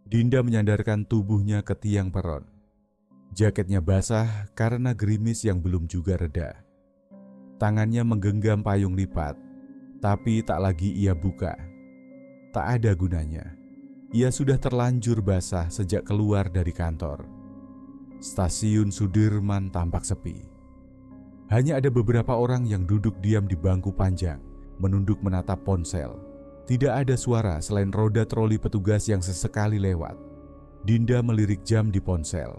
Dinda menyandarkan tubuhnya ke tiang peron. Jaketnya basah karena gerimis yang belum juga reda. Tangannya menggenggam payung lipat, tapi tak lagi ia buka. Tak ada gunanya. Ia sudah terlanjur basah sejak keluar dari kantor. Stasiun Sudirman tampak sepi. Hanya ada beberapa orang yang duduk diam di bangku panjang, menunduk menatap ponsel. Tidak ada suara selain roda troli petugas yang sesekali lewat. Dinda melirik jam di ponsel.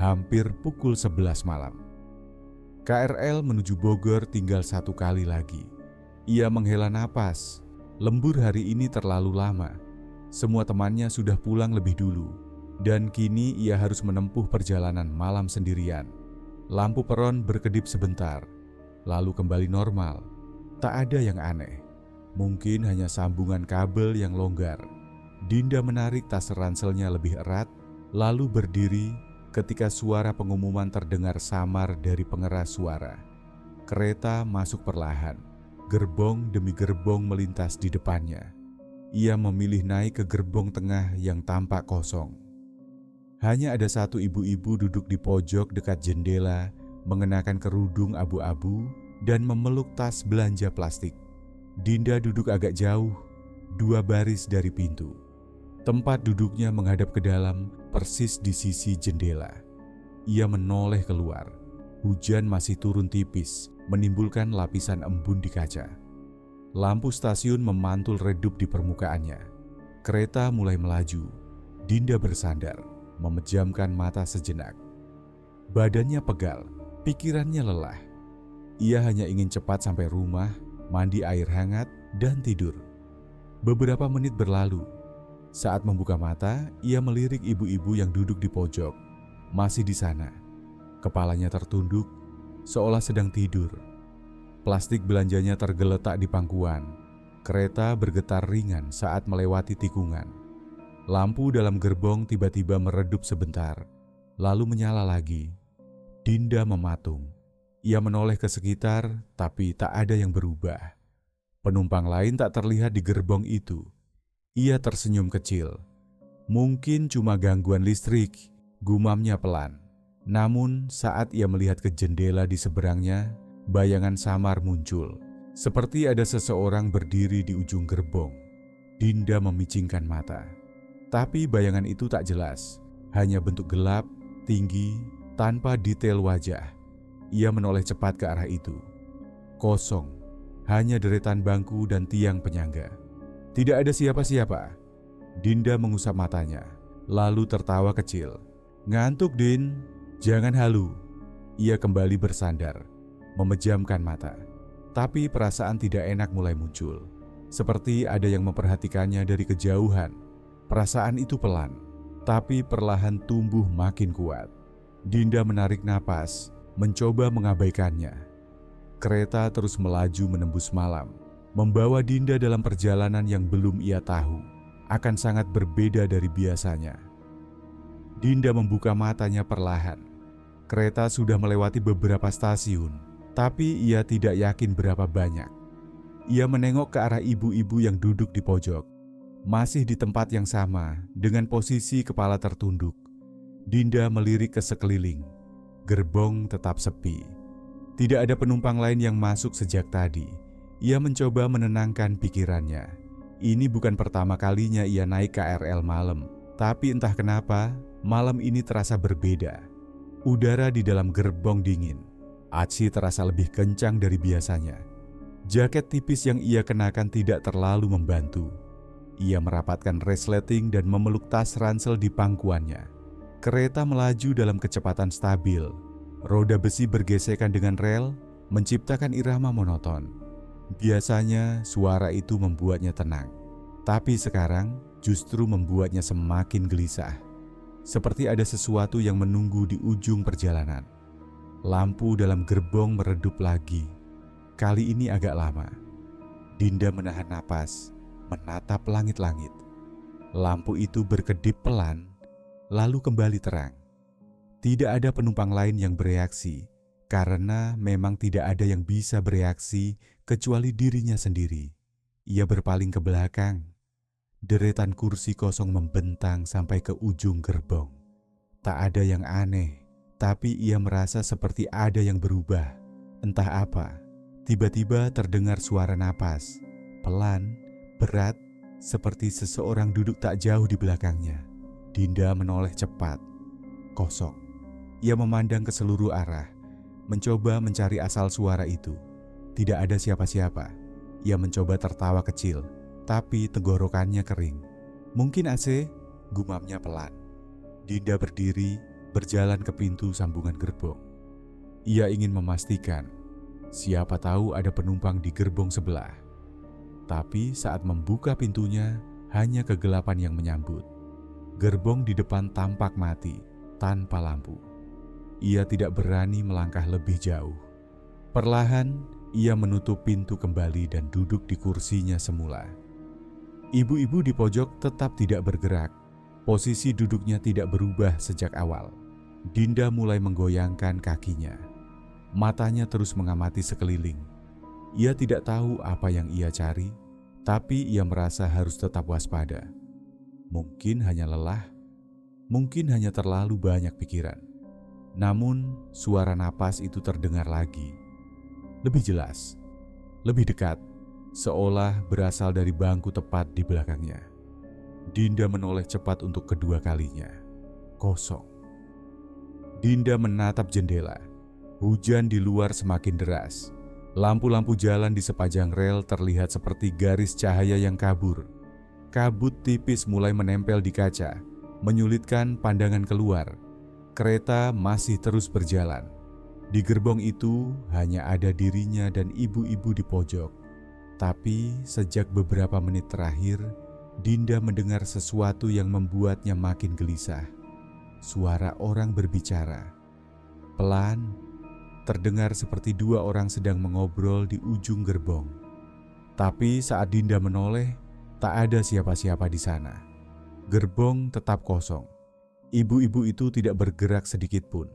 Hampir pukul 11 malam. KRL menuju Bogor tinggal 1 kali lagi. Ia menghela napas. Lembur hari ini terlalu lama. Semua temannya sudah pulang lebih dulu. Dan kini ia harus menempuh perjalanan malam sendirian. Lampu peron berkedip sebentar, lalu kembali normal. Tak ada yang aneh. Mungkin hanya sambungan kabel yang longgar. Dinda menarik tas ranselnya lebih erat, lalu berdiri ketika suara pengumuman terdengar samar dari pengeras suara. Kereta masuk perlahan. Gerbong demi gerbong melintas di depannya. Ia memilih naik ke gerbong tengah yang tampak kosong. Hanya ada satu ibu-ibu duduk di pojok dekat jendela, mengenakan kerudung abu-abu dan memeluk tas belanja plastik. Dinda duduk agak jauh, 2 baris dari pintu. Tempat duduknya menghadap ke dalam, persis di sisi jendela. Ia menoleh keluar. Hujan masih turun tipis, menimbulkan lapisan embun di kaca. Lampu stasiun memantul redup di permukaannya. Kereta mulai melaju. Dinda bersandar, memejamkan mata sejenak. Badannya pegal, pikirannya lelah. Ia hanya ingin cepat sampai rumah, mandi air hangat, dan tidur. Beberapa menit berlalu. Saat membuka mata, ia melirik ibu-ibu yang duduk di pojok. Masih di sana. Kepalanya tertunduk, seolah sedang tidur. Plastik belanjanya tergeletak di pangkuan. Kereta bergetar ringan saat melewati tikungan. Lampu dalam gerbong tiba-tiba meredup sebentar, lalu menyala lagi. Dinda mematung. Ia menoleh ke sekitar, tapi tak ada yang berubah. Penumpang lain tak terlihat di gerbong itu. Ia tersenyum kecil. Mungkin cuma gangguan listrik, gumamnya pelan. Namun saat ia melihat ke jendela di seberangnya, bayangan samar muncul. Seperti ada seseorang berdiri di ujung gerbong. Dinda memicingkan mata. Tapi bayangan itu tak jelas, hanya bentuk gelap, tinggi, tanpa detail wajah. Ia menoleh cepat ke arah itu. Kosong, hanya deretan bangku dan tiang penyangga. Tidak ada siapa-siapa. Dinda mengusap matanya, lalu tertawa kecil. Ngantuk, Din? Jangan halu. Ia kembali bersandar, memejamkan mata. Tapi perasaan tidak enak mulai muncul. Seperti ada yang memperhatikannya dari kejauhan. Perasaan itu pelan, tapi perlahan tumbuh makin kuat. Dinda menarik napas, mencoba mengabaikannya. Kereta terus melaju menembus malam, membawa Dinda dalam perjalanan yang belum ia tahu, akan sangat berbeda dari biasanya. Dinda membuka matanya perlahan. Kereta sudah melewati beberapa stasiun, tapi ia tidak yakin berapa banyak. Ia menengok ke arah ibu-ibu yang duduk di pojok. Masih di tempat yang sama, dengan posisi kepala tertunduk. Dinda melirik ke sekeliling. Gerbong tetap sepi. Tidak ada penumpang lain yang masuk sejak tadi. Ia mencoba menenangkan pikirannya. Ini bukan pertama kalinya ia naik KRL malam. Tapi entah kenapa, malam ini terasa berbeda. Udara di dalam gerbong dingin. Aci terasa lebih kencang dari biasanya. Jaket tipis yang ia kenakan tidak terlalu membantu. Ia merapatkan resleting dan memeluk tas ransel di pangkuannya. Kereta melaju dalam kecepatan stabil. Roda besi bergesekan dengan rel, menciptakan irama monoton. Biasanya suara itu membuatnya tenang. Tapi sekarang justru membuatnya semakin gelisah. Seperti ada sesuatu yang menunggu di ujung perjalanan. Lampu dalam gerbong meredup lagi. Kali ini agak lama. Dinda menahan napas, menatap langit-langit. Lampu itu berkedip pelan, lalu kembali terang. Tidak ada penumpang lain yang bereaksi, karena memang tidak ada yang bisa bereaksi kecuali dirinya sendiri. Ia berpaling ke belakang. Deretan kursi kosong membentang sampai ke ujung gerbong. Tak ada yang aneh, tapi ia merasa seperti ada yang berubah. Entah apa, tiba-tiba terdengar suara napas, pelan, berat, seperti seseorang duduk tak jauh di belakangnya. Dinda menoleh cepat. Kosong. Ia memandang ke seluruh arah, mencoba mencari asal suara itu. Tidak ada siapa-siapa. Ia mencoba tertawa kecil, tapi tenggorokannya kering. Mungkin AC, gumamnya pelan. Dinda berdiri, berjalan ke pintu sambungan gerbong. Ia ingin memastikan, siapa tahu ada penumpang di gerbong sebelah. Tapi saat membuka pintunya, hanya kegelapan yang menyambut. Gerbong di depan tampak mati, tanpa lampu. Ia tidak berani melangkah lebih jauh. Perlahan, ia menutup pintu kembali dan duduk di kursinya semula. Ibu-ibu di pojok tetap tidak bergerak. Posisi duduknya tidak berubah sejak awal. Dinda mulai menggoyangkan kakinya. Matanya terus mengamati sekeliling. Ia tidak tahu apa yang ia cari, tapi ia merasa harus tetap waspada. Mungkin hanya lelah, mungkin hanya terlalu banyak pikiran. Namun, suara napas itu terdengar lagi. Lebih jelas, lebih dekat, seolah berasal dari bangku tepat di belakangnya. Dinda menoleh cepat untuk kedua kalinya. Kosong. Dinda menatap jendela. Hujan di luar semakin deras. Lampu-lampu jalan di sepanjang rel terlihat seperti garis cahaya yang kabur. Kabut tipis mulai menempel di kaca, menyulitkan pandangan keluar. Kereta masih terus berjalan. Di gerbong itu hanya ada dirinya dan ibu-ibu di pojok. Tapi sejak beberapa menit terakhir, Dinda mendengar sesuatu yang membuatnya makin gelisah. Suara orang berbicara. Pelan, terdengar seperti dua orang sedang mengobrol di ujung gerbong. Tapi saat Dinda menoleh, tak ada siapa-siapa di sana. Gerbong tetap kosong. Ibu-ibu itu tidak bergerak sedikit pun.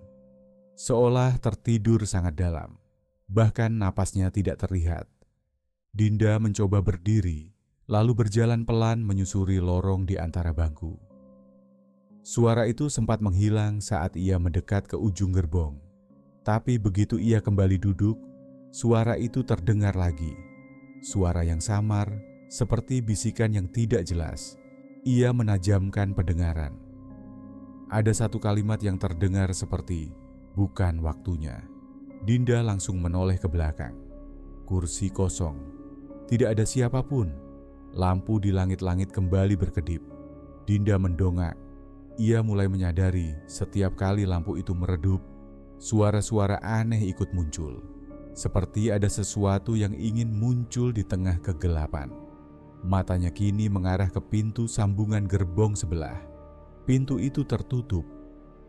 Seolah tertidur sangat dalam. Bahkan napasnya tidak terlihat. Dinda mencoba berdiri, lalu berjalan pelan menyusuri lorong di antara bangku. Suara itu sempat menghilang saat ia mendekat ke ujung gerbong. Tapi begitu ia kembali duduk, suara itu terdengar lagi. Suara yang samar, seperti bisikan yang tidak jelas. Ia menajamkan pendengaran. Ada satu kalimat yang terdengar seperti, "Bukan waktunya." Dinda langsung menoleh ke belakang. Kursi kosong. Tidak ada siapapun. Lampu di langit-langit kembali berkedip. Dinda mendongak. Ia mulai menyadari setiap kali lampu itu meredup, suara-suara aneh ikut muncul. Seperti ada sesuatu yang ingin muncul di tengah kegelapan. Matanya kini mengarah ke pintu sambungan gerbong sebelah. Pintu itu tertutup,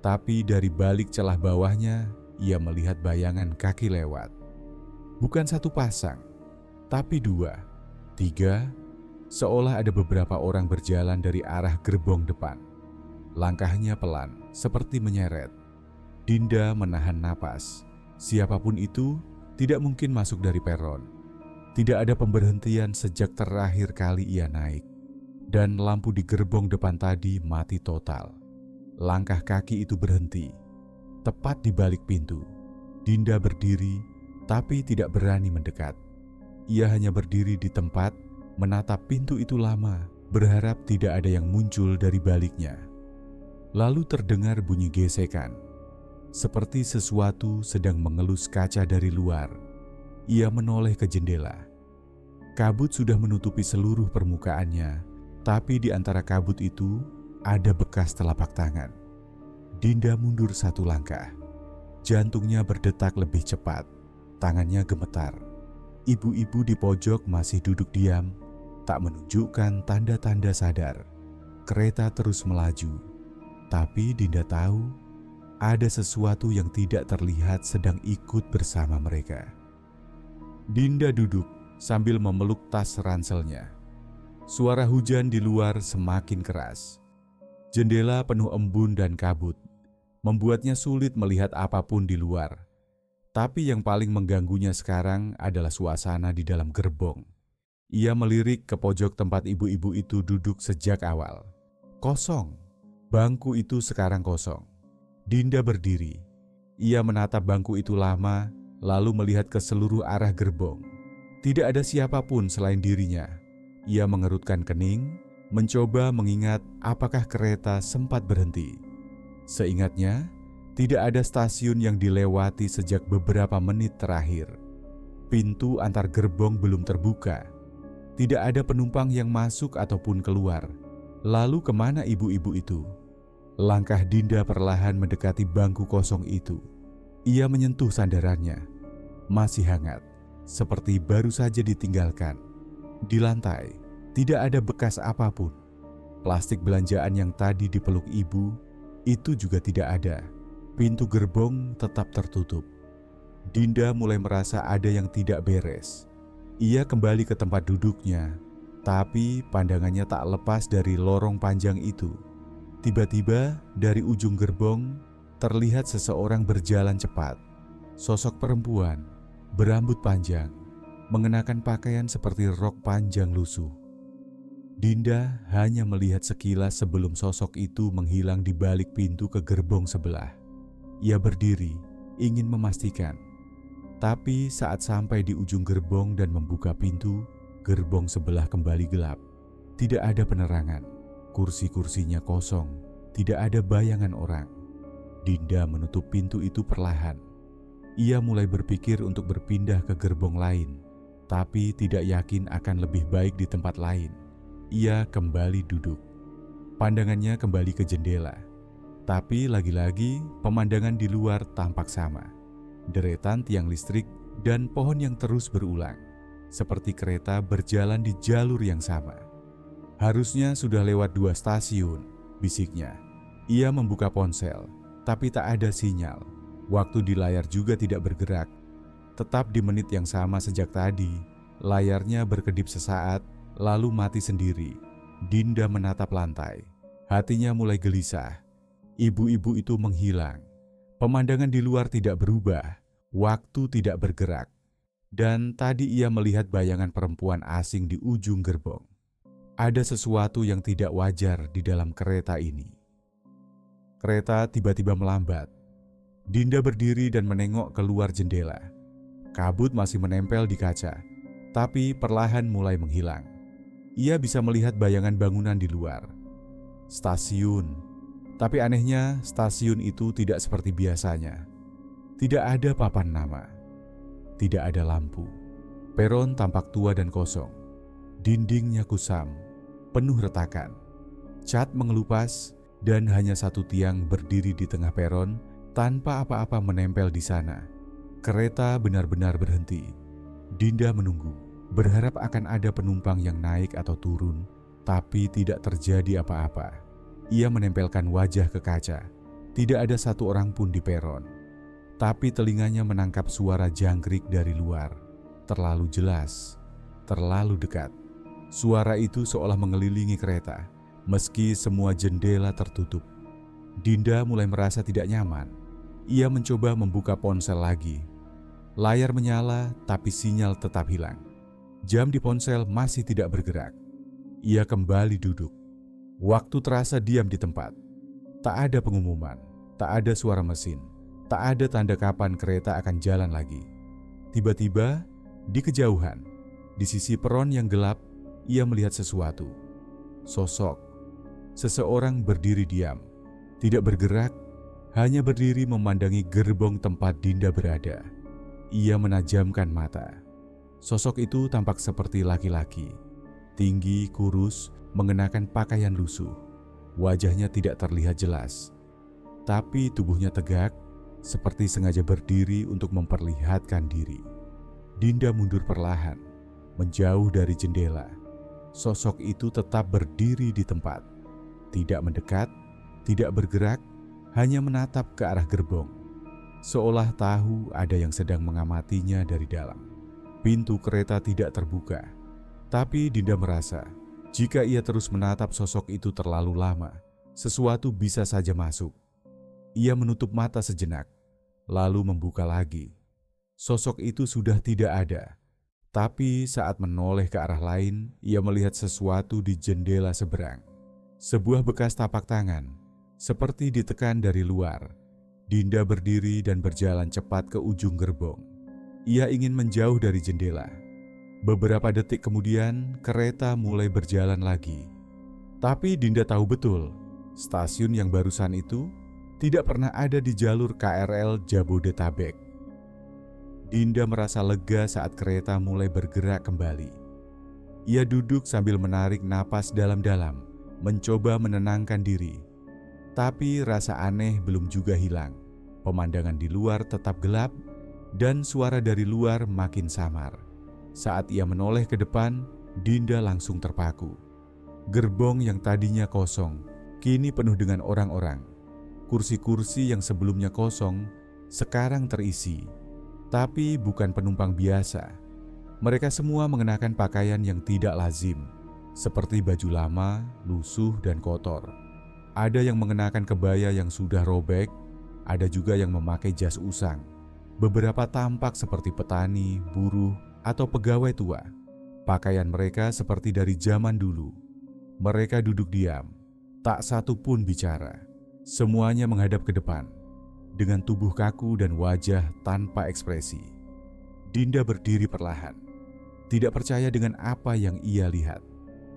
tapi dari balik celah bawahnya, ia melihat bayangan kaki lewat. Bukan satu pasang, tapi dua, tiga, seolah ada beberapa orang berjalan dari arah gerbong depan. Langkahnya pelan, seperti menyeret. Dinda menahan napas. Siapapun itu tidak mungkin masuk dari peron. Tidak ada pemberhentian sejak terakhir kali ia naik. Dan lampu di gerbong depan tadi mati total. Langkah kaki itu berhenti, tepat di balik pintu. Dinda berdiri, tapi tidak berani mendekat. Ia hanya berdiri di tempat, menatap pintu itu lama, berharap tidak ada yang muncul dari baliknya. Lalu terdengar bunyi gesekan, seperti sesuatu sedang mengelus kaca dari luar. Ia menoleh ke jendela. Kabut sudah menutupi seluruh permukaannya, tapi di antara kabut itu ada bekas telapak tangan. Dinda mundur satu langkah. Jantungnya berdetak lebih cepat, tangannya gemetar. Ibu-ibu di pojok masih duduk diam, tak menunjukkan tanda-tanda sadar. Kereta terus melaju, tapi Dinda tahu ada sesuatu yang tidak terlihat sedang ikut bersama mereka. Dinda duduk sambil memeluk tas ranselnya. Suara hujan di luar semakin keras. Jendela penuh embun dan kabut, membuatnya sulit melihat apapun di luar. Tapi yang paling mengganggunya sekarang adalah suasana di dalam gerbong. Ia melirik ke pojok tempat ibu-ibu itu duduk sejak awal. Kosong. Bangku itu sekarang kosong. Dinda berdiri. Ia menatap bangku itu lama, lalu melihat ke seluruh arah gerbong. Tidak ada siapapun selain dirinya. Ia mengerutkan kening, mencoba mengingat apakah kereta sempat berhenti. Seingatnya, tidak ada stasiun yang dilewati sejak beberapa menit terakhir. Pintu antar gerbong belum terbuka. Tidak ada penumpang yang masuk ataupun keluar. Lalu kemana ibu-ibu itu? Langkah Dinda perlahan mendekati bangku kosong itu. Ia menyentuh sandarannya. Masih hangat, seperti baru saja ditinggalkan. Di lantai, tidak ada bekas apapun. Plastik belanjaan yang tadi dipeluk ibu, itu juga tidak ada. Pintu gerbong tetap tertutup. Dinda mulai merasa ada yang tidak beres. Ia kembali ke tempat duduknya, tapi pandangannya tak lepas dari lorong panjang itu. Tiba-tiba dari ujung gerbong terlihat seseorang berjalan cepat. Sosok perempuan berambut panjang, mengenakan pakaian seperti rok panjang lusuh. Dinda hanya melihat sekilas sebelum sosok itu menghilang di balik pintu ke gerbong sebelah. Ia berdiri, ingin memastikan. Tapi saat sampai di ujung gerbong dan membuka pintu, gerbong sebelah kembali gelap. Tidak ada penerangan, kursi-kursinya kosong, tidak ada bayangan orang. Dinda menutup pintu itu perlahan. Ia mulai berpikir untuk berpindah ke gerbong lain, tapi tidak yakin akan lebih baik di tempat lain. Ia kembali duduk. Pandangannya kembali ke jendela. Tapi lagi-lagi pemandangan di luar tampak sama. Deretan tiang listrik dan pohon yang terus berulang, seperti kereta berjalan di jalur yang sama. Harusnya sudah lewat 2 stasiun, bisiknya. Ia membuka ponsel, tapi tak ada sinyal. Waktu di layar juga tidak bergerak. Tetap di menit yang sama sejak tadi, layarnya berkedip sesaat, lalu mati sendiri. Dinda menatap lantai. Hatinya mulai gelisah. Ibu-ibu itu menghilang. Pemandangan di luar tidak berubah, waktu tidak bergerak, dan tadi ia melihat bayangan perempuan asing di ujung gerbong. Ada sesuatu yang tidak wajar di dalam kereta ini. Kereta tiba-tiba melambat. Dinda berdiri dan menengok keluar jendela. Kabut masih menempel di kaca, tapi perlahan mulai menghilang. Ia bisa melihat bayangan bangunan di luar. Stasiun. Tapi anehnya, stasiun itu tidak seperti biasanya. Tidak ada papan nama. Tidak ada lampu. Peron tampak tua dan kosong. Dindingnya kusam, penuh retakan. Cat mengelupas dan hanya satu tiang berdiri di tengah peron tanpa apa-apa menempel di sana. Kereta benar-benar berhenti. Dinda menunggu, berharap akan ada penumpang yang naik atau turun, tapi tidak terjadi apa-apa. Ia menempelkan wajah ke kaca. Tidak ada satu orang pun di peron. Tapi telinganya menangkap suara jangkrik dari luar. Terlalu jelas, terlalu dekat. Suara itu seolah mengelilingi kereta, meski semua jendela tertutup. Dinda mulai merasa tidak nyaman. Ia mencoba membuka ponsel lagi. Layar menyala, tapi sinyal tetap hilang. Jam di ponsel masih tidak bergerak. Ia kembali duduk. Waktu terasa diam di tempat. Tak ada pengumuman, tak ada suara mesin, tak ada tanda kapan kereta akan jalan lagi. Tiba-tiba, di kejauhan, di sisi peron yang gelap, ia melihat sesuatu. Sosok. Seseorang berdiri diam, tidak bergerak, hanya berdiri memandangi gerbong tempat Dinda berada. Ia menajamkan mata. Sosok itu tampak seperti laki-laki. Tinggi, kurus, mengenakan pakaian lusuh. Wajahnya tidak terlihat jelas, tapi tubuhnya tegak, seperti sengaja berdiri untuk memperlihatkan diri. Dinda mundur perlahan, menjauh dari jendela. Sosok itu tetap berdiri di tempat, tidak mendekat, tidak bergerak, hanya menatap ke arah gerbong, seolah tahu ada yang sedang mengamatinya dari dalam. Pintu kereta tidak terbuka, tapi Dinda merasa jika ia terus menatap sosok itu terlalu lama, sesuatu bisa saja masuk. Ia menutup mata sejenak, lalu membuka lagi. Sosok itu sudah tidak ada. Tapi saat menoleh ke arah lain, ia melihat sesuatu di jendela seberang. Sebuah bekas tapak tangan, seperti ditekan dari luar. Dinda berdiri dan berjalan cepat ke ujung gerbong. Ia ingin menjauh dari jendela. Beberapa detik kemudian, kereta mulai berjalan lagi. Tapi Dinda tahu betul, stasiun yang barusan itu tidak pernah ada di jalur KRL Jabodetabek. Dinda merasa lega saat kereta mulai bergerak kembali. Ia duduk sambil menarik napas dalam-dalam, mencoba menenangkan diri. Tapi rasa aneh belum juga hilang. Pemandangan di luar tetap gelap dan suara dari luar makin samar. Saat ia menoleh ke depan, Dinda langsung terpaku. Gerbong yang tadinya kosong, kini penuh dengan orang-orang. Kursi-kursi yang sebelumnya kosong, sekarang terisi. Tapi bukan penumpang biasa. Mereka semua mengenakan pakaian yang tidak lazim, seperti baju lama, lusuh, dan kotor. Ada yang mengenakan kebaya yang sudah robek, ada juga yang memakai jas usang. Beberapa tampak seperti petani, buruh, atau pegawai tua. Pakaian mereka seperti dari zaman dulu. Mereka duduk diam, tak satu pun bicara. Semuanya menghadap ke depan. Dengan tubuh kaku dan wajah tanpa ekspresi, Dinda berdiri perlahan. Tidak percaya dengan apa yang ia lihat.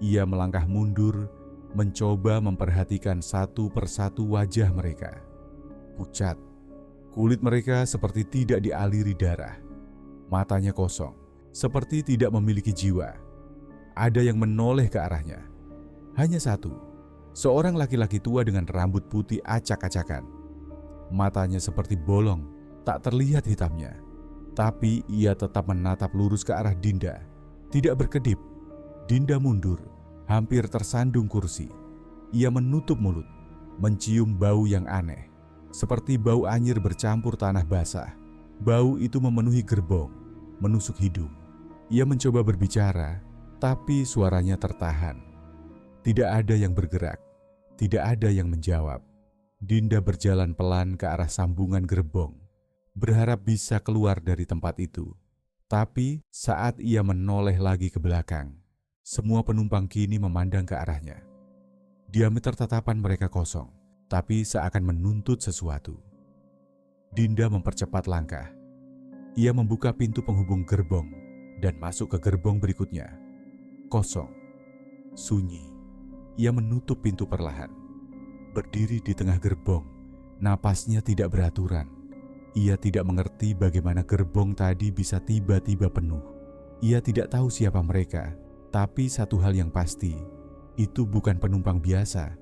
Ia melangkah mundur, mencoba memperhatikan satu persatu wajah mereka. Pucat, kulit mereka seperti tidak dialiri darah. Matanya kosong, seperti tidak memiliki jiwa. Ada yang menoleh ke arahnya. Hanya satu, seorang laki-laki tua dengan rambut putih acak-acakan. Matanya seperti bolong, tak terlihat hitamnya. Tapi ia tetap menatap lurus ke arah Dinda. Tidak berkedip. Dinda mundur, hampir tersandung kursi. Ia menutup mulut, mencium bau yang aneh. Seperti bau anyir bercampur tanah basah. Bau itu memenuhi gerbong, menusuk hidung. Ia mencoba berbicara, tapi suaranya tertahan. Tidak ada yang bergerak, tidak ada yang menjawab. Dinda berjalan pelan ke arah sambungan gerbong, berharap bisa keluar dari tempat itu. Tapi saat ia menoleh lagi ke belakang, semua penumpang kini memandang ke arahnya. Diameter tatapan mereka kosong, tapi seakan menuntut sesuatu. Dinda mempercepat langkah. Ia membuka pintu penghubung gerbong dan masuk ke gerbong berikutnya. Kosong, sunyi. Ia menutup pintu perlahan. Berdiri di tengah gerbong, napasnya tidak beraturan. Ia tidak mengerti bagaimana gerbong tadi bisa tiba-tiba penuh. Ia tidak tahu siapa mereka, tapi satu hal yang pasti, itu bukan penumpang biasa.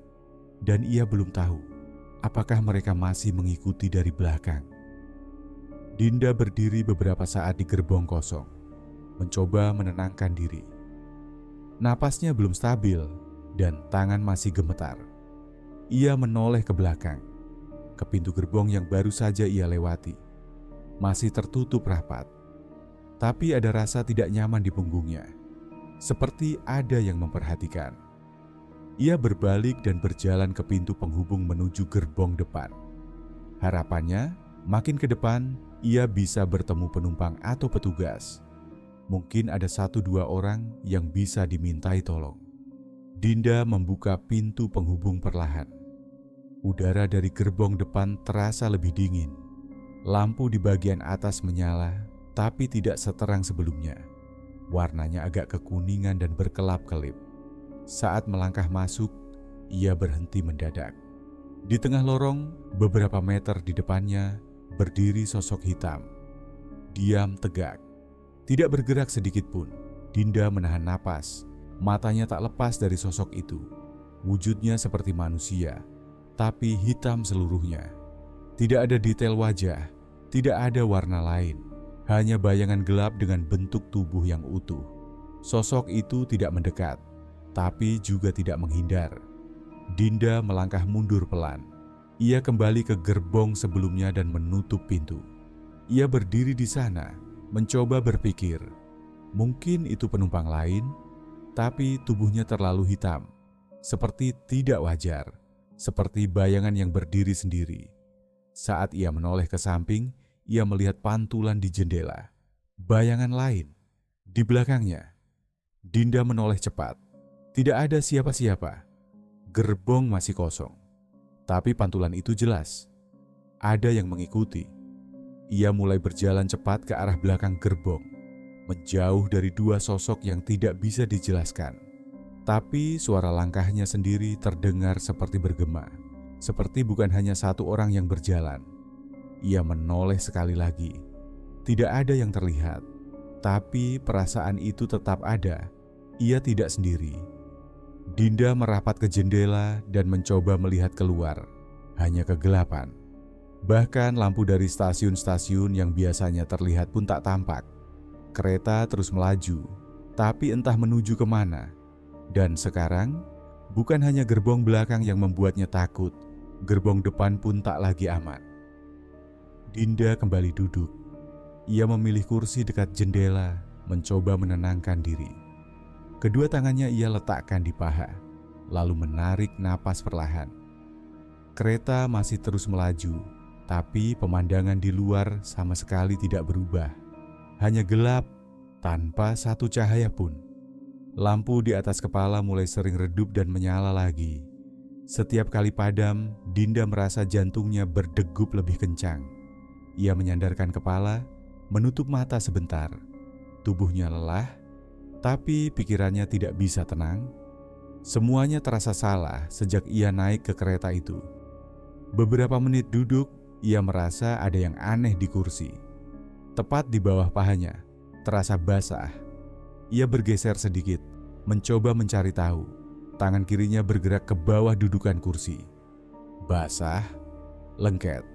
Dan ia belum tahu apakah mereka masih mengikuti dari belakang. Dinda berdiri beberapa saat di gerbong kosong, mencoba menenangkan diri. Napasnya belum stabil dan tangan masih gemetar. Ia menoleh ke belakang, ke pintu gerbong yang baru saja ia lewati. Masih tertutup rapat, tapi ada rasa tidak nyaman di punggungnya, seperti ada yang memperhatikan. Ia berbalik dan berjalan ke pintu penghubung menuju gerbong depan. Harapannya, makin ke depan, ia bisa bertemu penumpang atau petugas. Mungkin ada 1-2 orang yang bisa dimintai tolong. Dinda membuka pintu penghubung perlahan. Udara dari gerbong depan terasa lebih dingin. Lampu di bagian atas menyala, tapi tidak seterang sebelumnya. Warnanya agak kekuningan dan berkelap-kelip. Saat melangkah masuk, ia berhenti mendadak. Di tengah lorong, beberapa meter di depannya, berdiri sosok hitam. Diam tegak, tidak bergerak sedikit pun. Dinda menahan napas. Matanya tak lepas dari sosok itu. Wujudnya seperti manusia, tapi hitam seluruhnya. Tidak ada detail wajah, tidak ada warna lain. Hanya bayangan gelap dengan bentuk tubuh yang utuh. Sosok itu tidak mendekat, tapi juga tidak menghindar. Dinda melangkah mundur pelan. Ia kembali ke gerbong sebelumnya dan menutup pintu. Ia berdiri di sana, mencoba berpikir. Mungkin itu penumpang lain, tapi tubuhnya terlalu hitam, seperti tidak wajar, seperti bayangan yang berdiri sendiri. Saat ia menoleh ke samping, ia melihat pantulan di jendela. Bayangan lain, Di belakangnya, Dinda menoleh cepat. Tidak ada siapa-siapa. Gerbong masih kosong. Tapi pantulan itu jelas. Ada yang mengikuti. Ia mulai berjalan cepat ke arah belakang gerbong, menjauh dari dua sosok yang tidak bisa dijelaskan. Tapi suara langkahnya sendiri terdengar seperti bergema, seperti bukan hanya satu orang yang berjalan. Ia menoleh sekali lagi. Tidak ada yang terlihat, tapi perasaan itu tetap ada. Ia tidak sendiri. Dinda merapat ke jendela dan mencoba melihat keluar. Hanya kegelapan. Bahkan lampu dari stasiun-stasiun yang biasanya terlihat pun tak tampak. Kereta terus melaju, tapi entah menuju kemana. Dan sekarang, bukan hanya gerbong belakang yang membuatnya takut, gerbong depan pun tak lagi aman. Dinda kembali duduk. Ia memilih kursi dekat jendela, mencoba menenangkan diri. Kedua tangannya ia letakkan di paha, lalu menarik napas perlahan. Kereta masih terus melaju, tapi pemandangan di luar sama sekali tidak berubah. Hanya gelap, tanpa satu cahaya pun. Lampu di atas kepala mulai sering redup dan menyala lagi. Setiap kali padam, Dinda merasa jantungnya berdegup lebih kencang. Ia menyandarkan kepala, menutup mata sebentar. Tubuhnya lelah, tapi pikirannya tidak bisa tenang. Semuanya terasa salah sejak ia naik ke kereta itu. Beberapa menit duduk, ia merasa ada yang aneh di kursi. Tepat di bawah pahanya, terasa basah. Ia bergeser sedikit, mencoba mencari tahu. Tangan kirinya bergerak ke bawah dudukan kursi. Basah, lengket.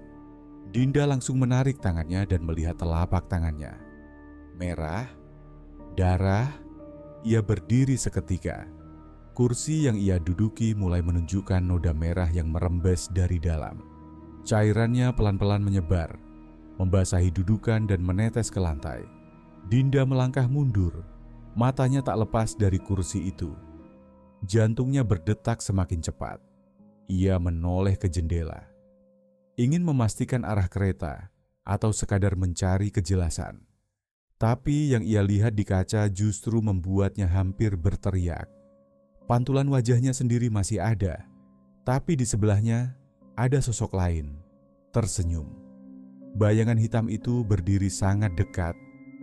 Dinda langsung menarik tangannya dan melihat telapak tangannya. Merah, darah. Ia berdiri seketika. Kursi yang ia duduki mulai menunjukkan noda merah yang merembes dari dalam. Cairannya pelan-pelan menyebar, membasahi dudukan dan menetes ke lantai. Dinda melangkah mundur, matanya tak lepas dari kursi itu. Jantungnya berdetak semakin cepat. Ia menoleh ke jendela, ingin memastikan arah kereta atau sekadar mencari kejelasan. Tapi yang ia lihat di kaca justru membuatnya hampir berteriak. Pantulan wajahnya sendiri masih ada, tapi di sebelahnya ada sosok lain, tersenyum. Bayangan hitam itu berdiri sangat dekat,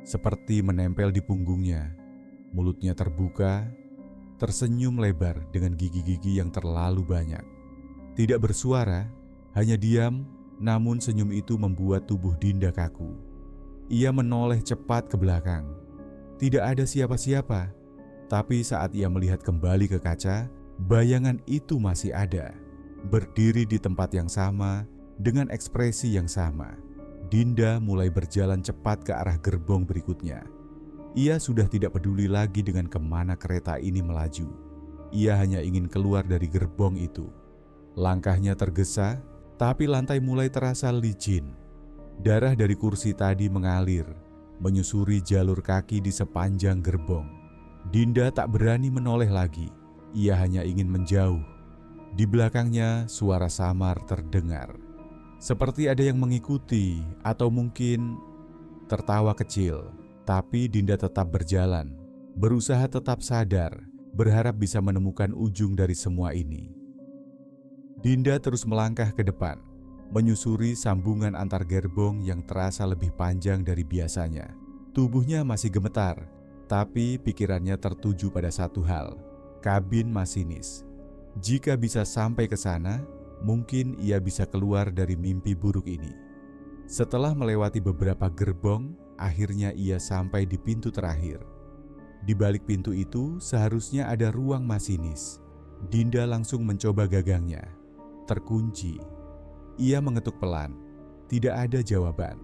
seperti menempel di punggungnya. Mulutnya terbuka, tersenyum lebar dengan gigi-gigi yang terlalu banyak. Tidak bersuara, hanya diam, namun senyum itu membuat tubuh Dinda kaku. Ia menoleh cepat ke belakang. Tidak ada siapa-siapa, tapi saat ia melihat kembali ke kaca, bayangan itu masih ada, berdiri di tempat yang sama, dengan ekspresi yang sama. Dinda mulai berjalan cepat ke arah gerbong berikutnya. Ia sudah tidak peduli lagi dengan kemana kereta ini melaju. Ia hanya ingin keluar dari gerbong itu. Langkahnya tergesa, tapi lantai mulai terasa licin. Darah dari kursi tadi mengalir, menyusuri jalur kaki di sepanjang gerbong. Dinda tak berani menoleh lagi. Ia hanya ingin menjauh. Di belakangnya suara samar terdengar. Seperti ada yang mengikuti atau mungkin tertawa kecil. Tapi Dinda tetap berjalan, berusaha tetap sadar, berharap bisa menemukan ujung dari semua ini. Dinda terus melangkah ke depan, menyusuri sambungan antar gerbong yang terasa lebih panjang dari biasanya. Tubuhnya masih gemetar, tapi pikirannya tertuju pada satu hal, kabin masinis. Jika bisa sampai ke sana, mungkin ia bisa keluar dari mimpi buruk ini. Setelah melewati beberapa gerbong, akhirnya ia sampai di pintu terakhir. Di balik pintu itu seharusnya ada ruang masinis. Dinda langsung mencoba gagangnya. Terkunci. Ia mengetuk pelan. Tidak ada jawaban.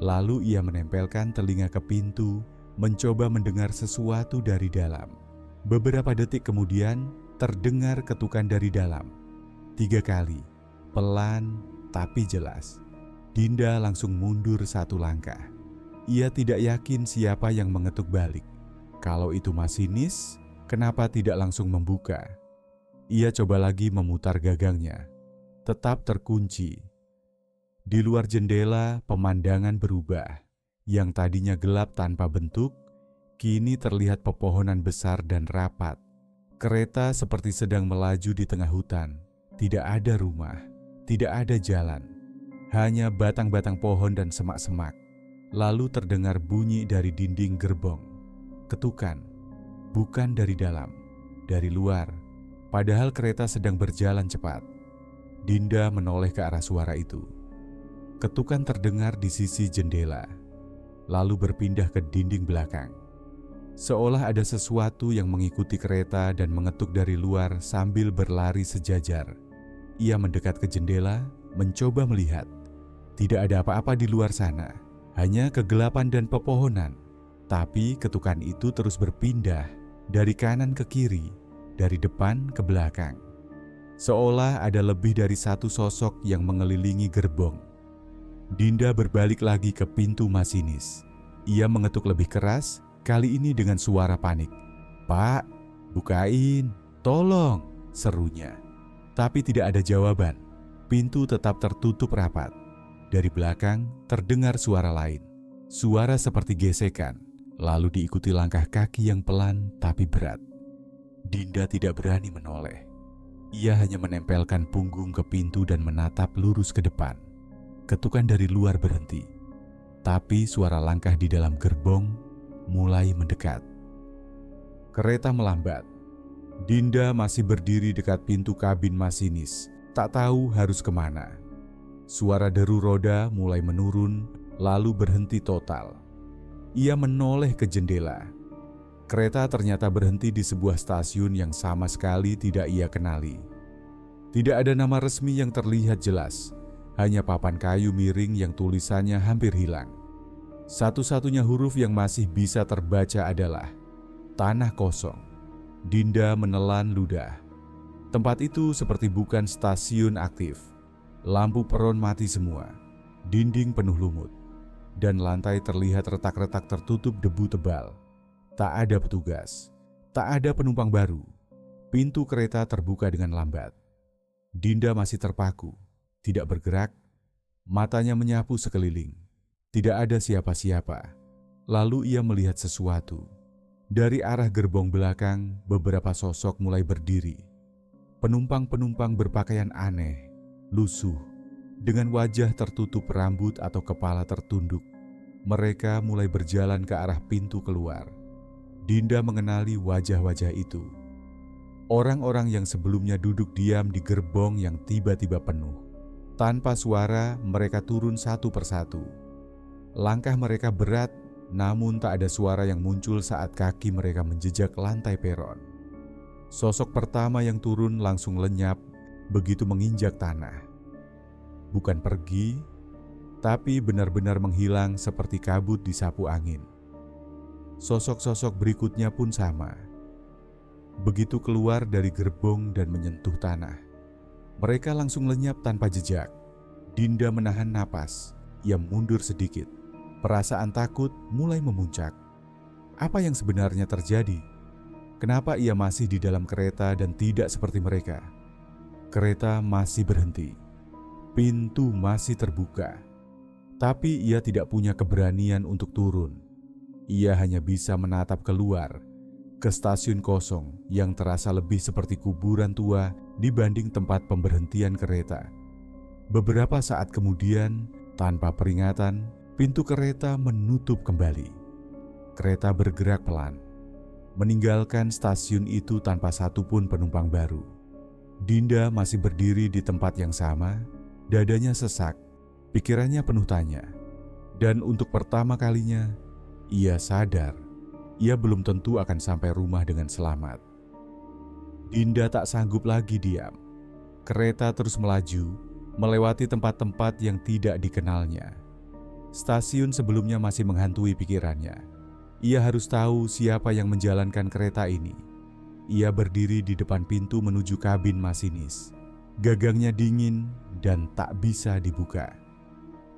Lalu ia menempelkan telinga ke pintu, mencoba mendengar sesuatu dari dalam. Beberapa detik kemudian, terdengar ketukan dari dalam. 3 kali, pelan tapi jelas. Dinda langsung mundur 1 langkah. Ia tidak yakin siapa yang mengetuk balik. Kalau itu masinis, kenapa tidak langsung membuka? Ia coba lagi memutar gagangnya. Tetap terkunci. Di luar jendela, pemandangan berubah. Yang tadinya gelap tanpa bentuk, Kini terlihat pepohonan besar dan rapat. Kereta seperti sedang melaju di tengah hutan. Tidak ada rumah, tidak ada jalan. Hanya batang-batang pohon dan semak-semak. Lalu terdengar bunyi dari dinding gerbong. Ketukan, bukan dari dalam, dari luar. Padahal kereta sedang berjalan cepat. Dinda menoleh ke arah suara itu. Ketukan terdengar di sisi jendela, lalu berpindah ke dinding belakang. Seolah ada sesuatu yang mengikuti kereta dan mengetuk dari luar sambil berlari sejajar. Ia mendekat ke jendela, mencoba melihat. Tidak ada apa-apa di luar sana, hanya kegelapan dan pepohonan. Tapi ketukan itu terus berpindah dari kanan ke kiri, dari depan ke belakang. Seolah ada lebih dari satu sosok yang mengelilingi gerbong. Dinda berbalik lagi ke pintu masinis. Ia mengetuk lebih keras, kali ini dengan suara panik. "Pak, bukain, tolong," serunya. Tapi tidak ada jawaban. Pintu tetap tertutup rapat. Dari belakang terdengar suara lain. Suara seperti gesekan, lalu diikuti langkah kaki yang pelan tapi berat. Dinda tidak berani menoleh. Ia hanya menempelkan punggung ke pintu dan menatap lurus ke depan. Ketukan dari luar berhenti, tapi suara langkah di dalam gerbong mulai mendekat. Kereta melambat. Dinda masih berdiri dekat pintu kabin masinis, tak tahu harus kemana. Suara deru roda mulai menurun, lalu berhenti total. Ia menoleh ke jendela. Kereta ternyata berhenti di sebuah stasiun yang sama sekali tidak ia kenali. Tidak ada nama resmi yang terlihat jelas. Hanya papan kayu miring yang tulisannya hampir hilang. Satu-satunya huruf yang masih bisa terbaca adalah tanah kosong. Dinda menelan ludah. Tempat itu seperti bukan stasiun aktif. Lampu peron mati semua. Dinding penuh lumut. Dan lantai terlihat retak-retak tertutup debu tebal. Tak ada petugas. Tak ada penumpang baru. Pintu kereta terbuka dengan lambat. Dinda masih terpaku. Tidak bergerak, matanya menyapu sekeliling. Tidak ada siapa-siapa. Lalu ia melihat sesuatu. Dari arah gerbong belakang, beberapa sosok mulai berdiri. Penumpang-penumpang berpakaian aneh, lusuh, dengan wajah tertutup rambut atau kepala tertunduk. Mereka mulai berjalan ke arah pintu keluar. Dinda mengenali wajah-wajah itu. Orang-orang yang sebelumnya duduk diam di gerbong yang tiba-tiba penuh. Tanpa suara, mereka turun satu persatu. Langkah mereka berat, namun tak ada suara yang muncul saat kaki mereka menjejak lantai peron. Sosok pertama yang turun langsung lenyap begitu menginjak tanah. Bukan pergi, tapi benar-benar menghilang seperti kabut disapu angin. Sosok-sosok berikutnya pun sama. Begitu keluar dari gerbong dan menyentuh tanah, mereka langsung lenyap tanpa jejak. Dinda menahan napas. Ia mundur sedikit. Perasaan takut mulai memuncak. Apa yang sebenarnya terjadi? Kenapa ia masih di dalam kereta dan tidak seperti mereka? Kereta masih berhenti. Pintu masih terbuka. Tapi ia tidak punya keberanian untuk turun. Ia hanya bisa menatap keluar ke stasiun kosong yang terasa lebih seperti kuburan tua dibanding tempat pemberhentian kereta. Beberapa saat kemudian, tanpa peringatan, pintu kereta menutup kembali. Kereta bergerak pelan, meninggalkan stasiun itu tanpa satupun penumpang baru. Dinda masih berdiri di tempat yang sama, dadanya sesak, pikirannya penuh tanya. Dan untuk pertama kalinya, ia sadar ia belum tentu akan sampai rumah dengan selamat. Dinda tak sanggup lagi diam. Kereta terus melaju, melewati tempat-tempat yang tidak dikenalnya. Stasiun sebelumnya masih menghantui pikirannya. Ia harus tahu siapa yang menjalankan kereta ini. Ia berdiri di depan pintu menuju kabin masinis. Gagangnya dingin dan tak bisa dibuka.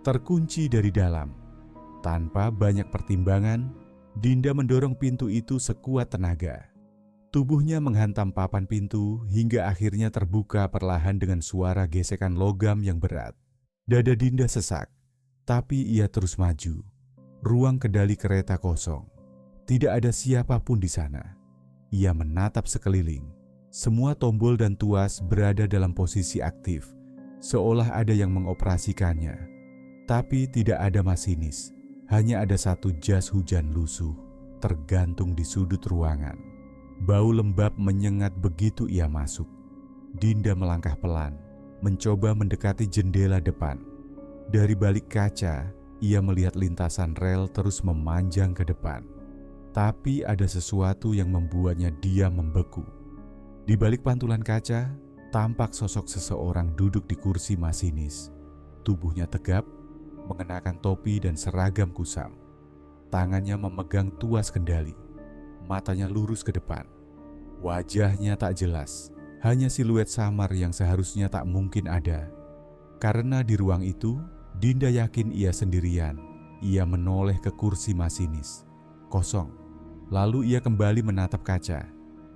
Terkunci dari dalam. Tanpa banyak pertimbangan, Dinda mendorong pintu itu sekuat tenaga. Tubuhnya menghantam papan pintu hingga akhirnya terbuka perlahan dengan suara gesekan logam yang berat. Dada Dinda sesak, tapi ia terus maju. Ruang kendali kereta kosong. Tidak ada siapapun di sana. Ia menatap sekeliling. Semua tombol dan tuas berada dalam posisi aktif, seolah ada yang mengoperasikannya. Tapi tidak ada masinis, hanya ada satu jas hujan lusuh tergantung di sudut ruangan. Bau lembab menyengat begitu ia masuk. Dinda melangkah pelan, mencoba mendekati jendela depan. Dari balik kaca, ia melihat lintasan rel terus memanjang ke depan. Tapi ada sesuatu yang membuatnya diam membeku. Di balik pantulan kaca, tampak sosok seseorang duduk di kursi masinis. Tubuhnya tegap, mengenakan topi dan seragam kusam. Tangannya memegang tuas kendali. Matanya lurus ke depan. Wajahnya tak jelas, hanya siluet samar yang seharusnya tak mungkin ada. Karena di ruang itu, Dinda yakin ia sendirian. Ia menoleh ke kursi masinis. Kosong. Lalu ia kembali menatap kaca.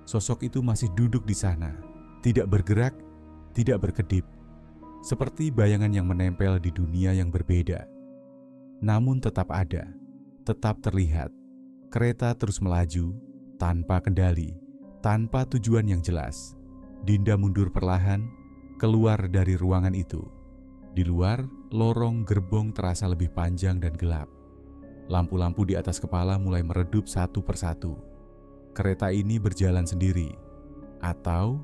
Sosok itu masih duduk di sana, tidak bergerak, tidak berkedip, seperti bayangan yang menempel di dunia yang berbeda. Namun tetap ada, tetap terlihat. Kereta terus melaju, tanpa kendali, tanpa tujuan yang jelas. Dinda mundur perlahan, keluar dari ruangan itu. Di luar, lorong gerbong terasa lebih panjang dan gelap. Lampu-lampu di atas kepala mulai meredup satu persatu. Kereta ini berjalan sendiri, atau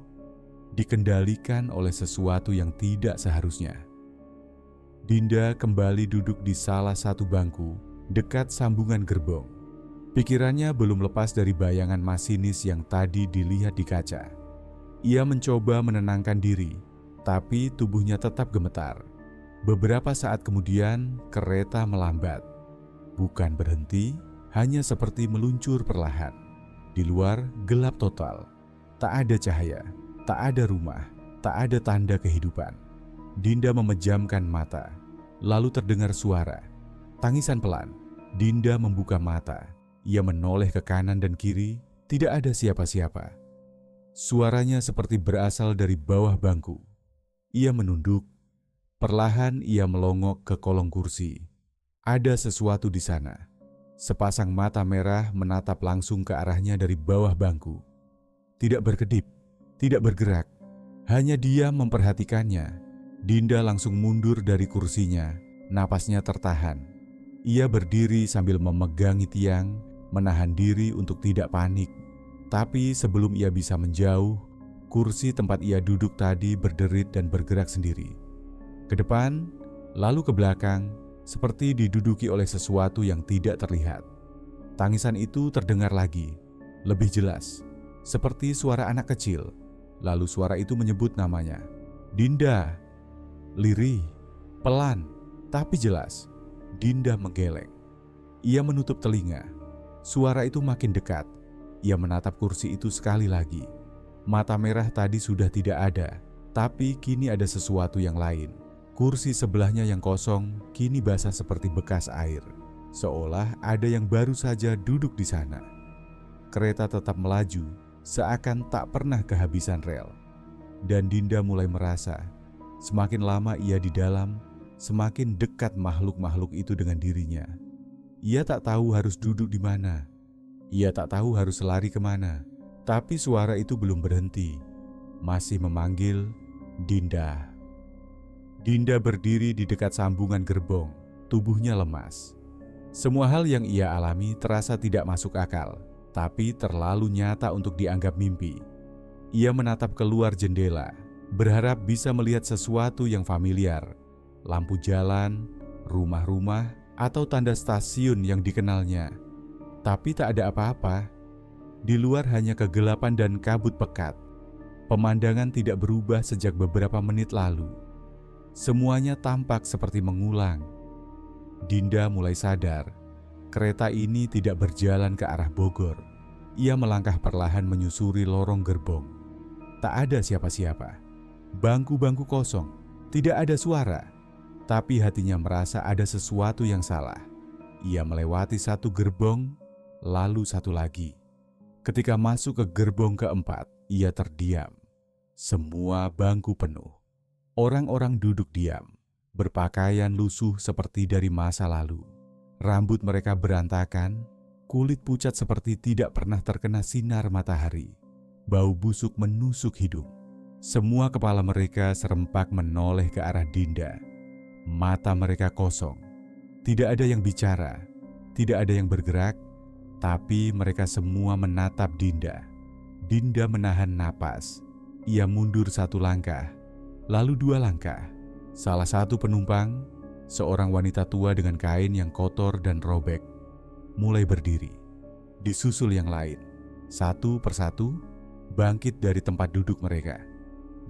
dikendalikan oleh sesuatu yang tidak seharusnya. Dinda kembali duduk di salah satu bangku, dekat sambungan gerbong. Pikirannya belum lepas dari bayangan masinis yang tadi dilihat di kaca. Ia mencoba menenangkan diri, tapi tubuhnya tetap gemetar. Beberapa saat kemudian, kereta melambat. Bukan berhenti, hanya seperti meluncur perlahan. Di luar gelap total. Tak ada cahaya, tak ada rumah, tak ada tanda kehidupan. Dinda memejamkan mata. Lalu terdengar suara. Tangisan pelan. Dinda membuka mata. Ia menoleh ke kanan dan kiri, tidak ada siapa-siapa. Suaranya seperti berasal dari bawah bangku. Ia menunduk. Perlahan ia melongok ke kolong kursi. Ada sesuatu di sana. Sepasang mata merah menatap langsung ke arahnya dari bawah bangku. Tidak berkedip, tidak bergerak, hanya diam memperhatikannya. Dinda langsung mundur dari kursinya, napasnya tertahan. Ia berdiri sambil memegangi tiang, menahan diri untuk tidak panik. Tapi sebelum ia bisa menjauh, kursi tempat ia duduk tadi berderit dan bergerak sendiri. Ke depan, lalu ke belakang, seperti diduduki oleh sesuatu yang tidak terlihat. Tangisan itu terdengar lagi, lebih jelas, seperti suara anak kecil. Lalu suara itu menyebut namanya. Dinda. Lirih, pelan, tapi jelas. Dinda menggeleng. Ia menutup telinga. Suara itu makin dekat. Ia menatap kursi itu sekali lagi. Mata merah tadi sudah tidak ada, tapi kini ada sesuatu yang lain. Kursi sebelahnya yang kosong kini basah seperti bekas air, seolah ada yang baru saja duduk di sana. Kereta tetap melaju, seakan tak pernah kehabisan rel. Dan Dinda mulai merasa, semakin lama ia di dalam, semakin dekat makhluk-makhluk itu dengan dirinya. Ia tak tahu harus duduk di mana. Ia tak tahu harus lari kemana. Tapi suara itu belum berhenti, masih memanggil, Dinda. Dinda berdiri di dekat sambungan gerbong, tubuhnya lemas. Semua hal yang ia alami terasa tidak masuk akal, tapi terlalu nyata untuk dianggap mimpi. Ia menatap keluar jendela, berharap bisa melihat sesuatu yang familiar. Lampu jalan, rumah-rumah, atau tanda stasiun yang dikenalnya. Tapi tak ada apa-apa. Di luar hanya kegelapan dan kabut pekat. Pemandangan tidak berubah sejak beberapa menit lalu. Semuanya tampak seperti mengulang. Dinda mulai sadar, kereta ini tidak berjalan ke arah Bogor. Ia melangkah perlahan menyusuri lorong gerbong. Tak ada siapa-siapa. Bangku-bangku kosong, tidak ada suara. Tapi hatinya merasa ada sesuatu yang salah. Ia melewati satu gerbong, lalu satu lagi. Ketika masuk ke gerbong keempat, ia terdiam. Semua bangku penuh. Orang-orang duduk diam, berpakaian lusuh seperti dari masa lalu. Rambut mereka berantakan, Kulit pucat seperti tidak pernah terkena sinar matahari. Bau busuk menusuk hidung. Semua kepala mereka serempak menoleh ke arah Dinda. Mata mereka kosong. Tidak ada yang bicara, tidak ada yang bergerak, tapi mereka semua menatap Dinda. Dinda menahan napas. Ia mundur 1 langkah, lalu 2 langkah. Salah satu penumpang, seorang wanita tua dengan kain yang kotor dan robek, mulai berdiri. Disusul yang lain, satu persatu, bangkit dari tempat duduk mereka.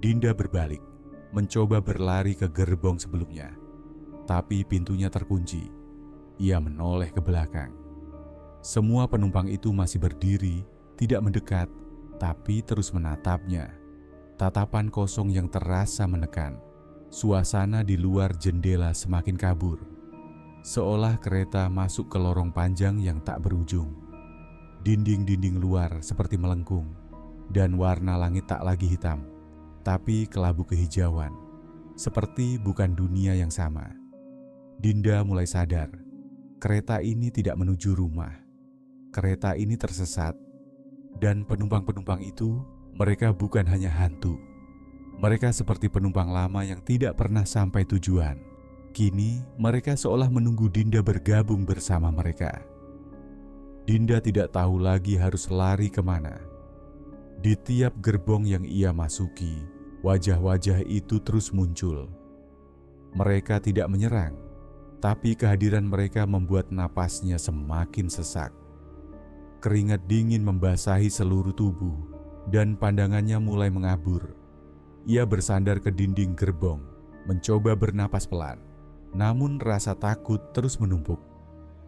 Dinda berbalik, mencoba berlari ke gerbong sebelumnya. Tapi pintunya terkunci. Ia menoleh ke belakang. Semua penumpang itu masih berdiri, tidak mendekat, tapi terus menatapnya. Tatapan kosong yang terasa menekan. Suasana di luar jendela semakin kabur. Seolah kereta masuk ke lorong panjang yang tak berujung. Dinding-dinding luar seperti melengkung, dan warna langit tak lagi hitam, tapi kelabu kehijauan, seperti bukan dunia yang sama. Dinda mulai sadar, kereta ini tidak menuju rumah. Kereta ini tersesat, dan penumpang-penumpang itu, mereka bukan hanya hantu. Mereka seperti penumpang lama yang tidak pernah sampai tujuan. Kini, mereka seolah menunggu Dinda bergabung bersama mereka. Dinda tidak tahu lagi harus lari kemana. Di tiap gerbong yang ia masuki, wajah-wajah itu terus muncul. Mereka tidak menyerang, tapi kehadiran mereka membuat napasnya semakin sesak. Keringat dingin membasahi seluruh tubuh, dan pandangannya mulai mengabur. Ia bersandar ke dinding gerbong, mencoba bernapas pelan. Namun rasa takut terus menumpuk.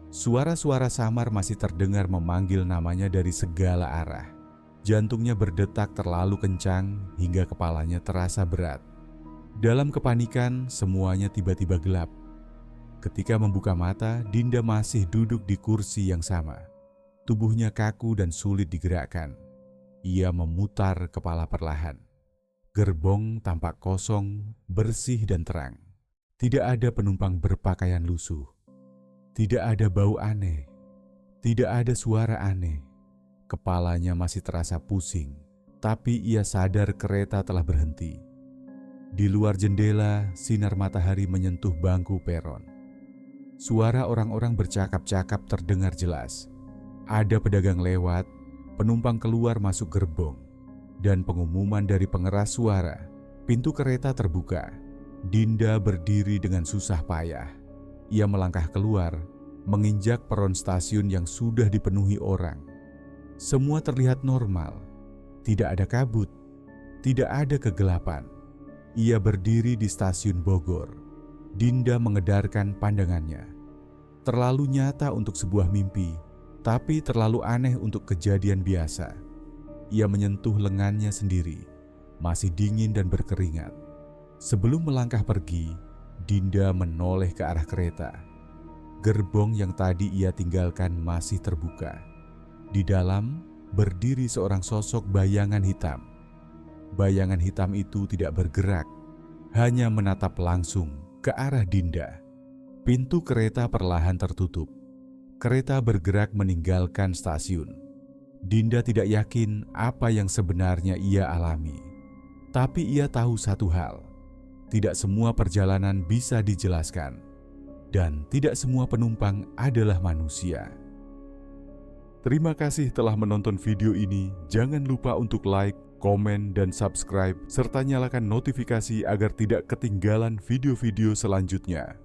Suara-suara samar masih terdengar memanggil namanya dari segala arah. Jantungnya berdetak terlalu kencang hingga kepalanya terasa berat. Dalam kepanikan, semuanya tiba-tiba gelap. Ketika membuka mata, Dinda masih duduk di kursi yang sama. Tubuhnya kaku dan sulit digerakkan. Ia memutar kepala perlahan. Gerbong tampak kosong, bersih dan terang. Tidak ada penumpang berpakaian lusuh. Tidak ada bau aneh. Tidak ada suara aneh. Kepalanya masih terasa pusing, tapi ia sadar kereta telah berhenti. Di luar jendela, sinar matahari menyentuh bangku peron. Suara orang-orang bercakap-cakap terdengar jelas. Ada pedagang lewat, penumpang keluar masuk gerbong, dan pengumuman dari pengeras suara. Pintu kereta terbuka. Dinda berdiri dengan susah payah. Ia melangkah keluar, menginjak peron stasiun yang sudah dipenuhi orang. Semua terlihat normal. Tidak ada kabut, tidak ada kegelapan. Ia berdiri di stasiun Bogor. Dinda mengedarkan pandangannya. Terlalu nyata untuk sebuah mimpi, tapi terlalu aneh untuk kejadian biasa. Ia menyentuh lengannya sendiri, masih dingin dan berkeringat. Sebelum melangkah pergi, Dinda menoleh ke arah kereta. Gerbong yang tadi ia tinggalkan masih terbuka. Di dalam berdiri seorang sosok bayangan hitam. Bayangan hitam itu tidak bergerak, hanya menatap langsung ke arah Dinda. Pintu kereta perlahan tertutup. Kereta bergerak meninggalkan stasiun. Dinda tidak yakin apa yang sebenarnya ia alami. Tapi ia tahu satu hal. Tidak semua perjalanan bisa dijelaskan. Dan tidak semua penumpang adalah manusia. Terima kasih telah menonton video ini. Jangan lupa untuk like, komen, dan subscribe, serta nyalakan notifikasi agar tidak ketinggalan video-video selanjutnya.